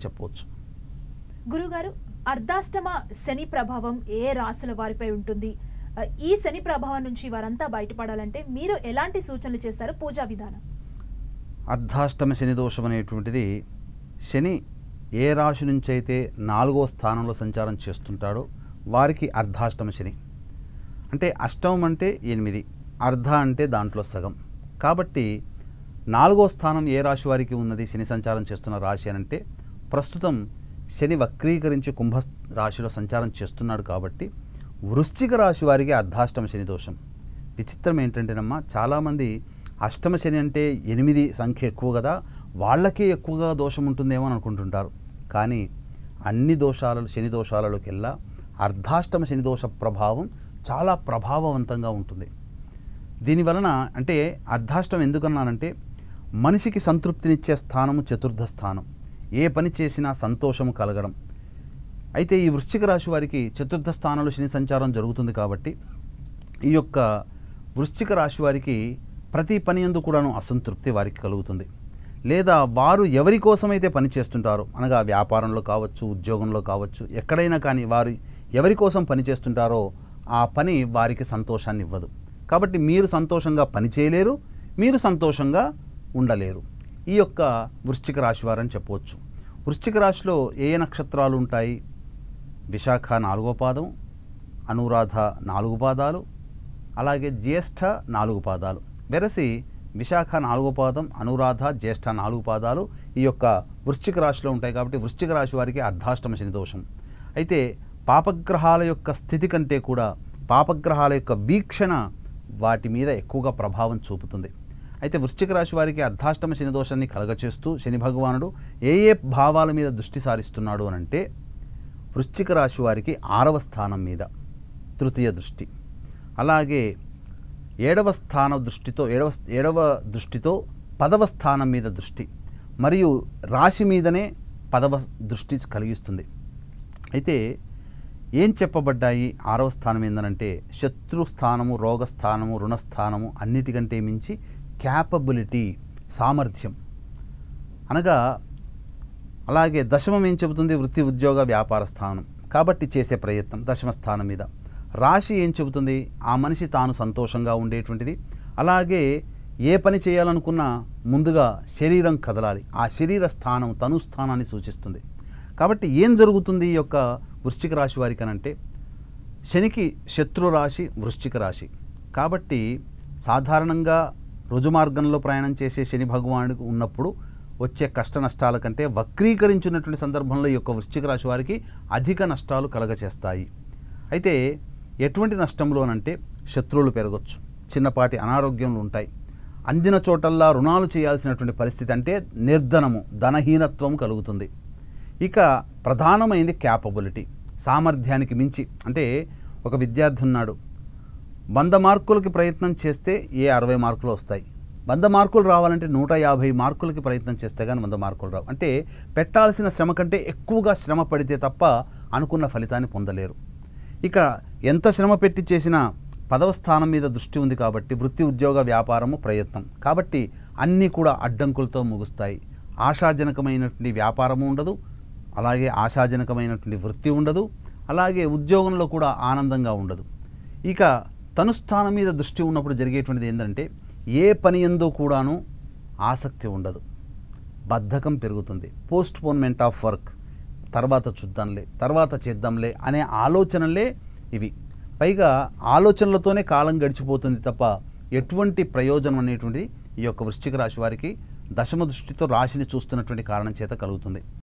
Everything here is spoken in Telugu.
చెప్పవచ్చు. గురుగారు, అర్ధాష్టమ శని ప్రభావం ఏ రాశుల వారిపై ఉంటుంది? ఈ శని ప్రభావం నుంచి వారంతా బయటపడాలంటే మీరు ఎలాంటి సూచనలు చేస్తారు? పూజా విధానం. అర్ధాష్టమ శని దోషం అనేటువంటిది శని ఏ రాశి నుంచి అయితే 4వ స్థానంలో సంచారం చేస్తుంటాడో వారికి అర్ధాష్టమ శని. అంటే అష్టమం అంటే 8, అర్ధ అంటే దాంట్లో సగం. కాబట్టి 4వ స్థానం ఏ రాశి వారికి ఉన్నది శని సంచారం చేస్తున్న రాశి అని అంటే ప్రస్తుతం శని వక్రీకరించి కుంభ రాశిలో సంచారం చేస్తున్నాడు. కాబట్టి వృశ్చిక రాశి వారికి అర్ధాష్టమ శని దోషం. విచిత్రం ఏంటంటేనమ్మా, చాలామంది అష్టమ శని అంటే 8 సంఖ్య ఎక్కువ కదా, వాళ్ళకే ఎక్కువగా దోషం ఉంటుందేమో అని అనుకుంటుంటారు. కానీ అన్ని దోషాలలో శని దోషాలలోకెల్లా అర్ధాష్టమ శని దోష ప్రభావం చాలా ప్రభావవంతంగా ఉంటుంది. దీనివలన అంటే అర్ధాష్టం ఎందుకన్నానంటే మనిషికి సంతృప్తినిచ్చే స్థానము చతుర్థ స్థానం, ఏ పని చేసినా సంతోషము కలగడం. అయితే ఈ వృశ్చిక రాశి వారికి చతుర్థ స్థానంలో శని సంచారం జరుగుతుంది. కాబట్టి ఈ యొక్క వృశ్చిక రాశి వారికి ప్రతి పని యందు కూడాను అసంతృప్తి వారికి కలుగుతుంది. లేదా వారు ఎవరి కోసమైతే పని చేస్తుంటారో, అనగా వ్యాపారంలో కావచ్చు, ఉద్యోగంలో కావచ్చు, ఎక్కడైనా కానీ వారు ఎవరి కోసం పని చేస్తుంటారో ఆ పని వారికి సంతోషాన్ని ఇవ్వదు. కాబట్టి మీరు సంతోషంగా పని చేయలేరు, మీరు సంతోషంగా ఉండలేరు. ఈ యొక్క వృశ్చిక రాశి వారని చెప్పవచ్చు. వృశ్చిక రాశిలో ఏ నక్షత్రాలు ఉంటాయి? విశాఖ 4వ పాదం, అనురాధ 4 పాదాలు, అలాగే జ్యేష్ఠ 4 పాదాలు. వెరసి విశాఖ 4వ పాదం, అనురాధ, జ్యేష్ఠ 4 పాదాలు ఈ యొక్క వృశ్చిక రాశిలో ఉంటాయి. కాబట్టి వృశ్చిక రాశి వారికి అర్ధాష్టమ శని దోషం. అయితే పాపగ్రహాల యొక్క స్థితి కంటే కూడా పాపగ్రహాల యొక్క వీక్షణ వాటి మీద ఎక్కువగా ప్రభావం చూపుతుంది. అయితే వృశ్చిక రాశి వారికి అర్ధాష్టమ శని దోషాన్ని కలగచేస్తూ శని భగవానుడు ఏ భావాల మీద దృష్టి సారిస్తున్నాడు అని అంటే వృశ్చిక రాశి వారికి 6వ స్థానం మీద తృతీయ దృష్టి, అలాగే 7వ స్థానం దృష్టితో 7వ దృష్టితో 10వ స్థానం మీద దృష్టి, మరియు రాశి మీదనే 10వ దృష్టి కలిగిస్తుంది. అయితే ఏం చెప్పబడ్డాయి 6వ స్థానం ఏందనంటే శత్రుస్థానము, రోగస్థానము, రుణస్థానము, అన్నిటికంటే మించి క్యాపబిలిటీ, సామర్థ్యం అనగా. అలాగే దశమం ఏం చెబుతుంది? వృత్తి, ఉద్యోగ, వ్యాపార స్థానం, కాబట్టి చేసే ప్రయత్నం దశమ స్థానం మీద. రాశి ఏం చెబుతుంది? ఆ మనిషి తాను సంతోషంగా ఉండేటువంటిది. అలాగే ఏ పని చేయాలనుకున్నా ముందుగా శరీరం కదలాలి, ఆ శరీర స్థానం తను స్థానాన్ని సూచిస్తుంది. కాబట్టి ఏం జరుగుతుంది ఈ యొక్క వృశ్చిక రాశి వారికి అనంటే శనికి శత్రు రాశి వృశ్చిక రాశి. కాబట్టి సాధారణంగా రుజుమార్గంలో ప్రయాణం చేసే శని భగవానుడికి ఉన్నప్పుడు వచ్చే కష్ట నష్టాల కంటే వక్రీకరించినటువంటి సందర్భంలో ఈ యొక్క వృశ్చిక రాశి వారికి అధిక నష్టాలు కలగచేస్తాయి. అయితే ఎటువంటి నష్టంలోనంటే శత్రువులు పెరగచ్చు, చిన్నపాటి అనారోగ్యములు ఉంటాయి, అందిన చోటల్లా రుణాలు చేయాల్సినటువంటి పరిస్థితి, అంటే నిర్ధనము, ధనహీనత్వం కలుగుతుంది. ఇక ప్రధానమైనది క్యాపబిలిటీ, సామర్థ్యానికి మించి. అంటే ఒక విద్యార్థి ఉన్నాడు, 100 మార్కులకి ప్రయత్నం చేస్తే 60 మార్కులు వస్తాయి. 100 మార్కులు రావాలంటే 150 మార్కులకి ప్రయత్నం చేస్తే కానీ 100 మార్కులు రావు. అంటే పెట్టాల్సిన శ్రమ కంటే ఎక్కువగా శ్రమ పడితే తప్ప అనుకున్న ఫలితాన్ని పొందలేరు. ఇక ఎంత శ్రమ పెట్టి చేసినా 10వ స్థానం మీద దృష్టి ఉంది కాబట్టి వృత్తి, ఉద్యోగ, వ్యాపారము, ప్రయత్నం, కాబట్టి అన్నీ కూడా అడ్డంకులతో ముగుస్తాయి. ఆశాజనకమైనటువంటి వ్యాపారము ఉండదు, అలాగే ఆశాజనకమైనటువంటి వృత్తి ఉండదు, అలాగే ఉద్యోగంలో కూడా ఆనందంగా ఉండదు. ఇక తను స్థానం మీద దృష్టి ఉన్నప్పుడు జరిగేటువంటిది ఏంటంటే ఏ పని ఎందో కూడాను ఆసక్తి ఉండదు, బద్ధకం పెరుగుతుంది, పోస్ట్పోన్మెంట్ ఆఫ్ వర్క్, తర్వాత చూద్దాంలే, తర్వాత చేద్దాంలే అనే ఆలోచనలే ఇవి. పైగా ఆలోచనలతోనే కాలం గడిచిపోతుంది తప్ప ఎటువంటి ప్రయోజనం అనేటువంటిది ఈ యొక్క వృశ్చిక రాశి వారికి దశమ దృష్టితో రాశిని చూస్తున్నటువంటి కారణం చేత కలుగుతుంది.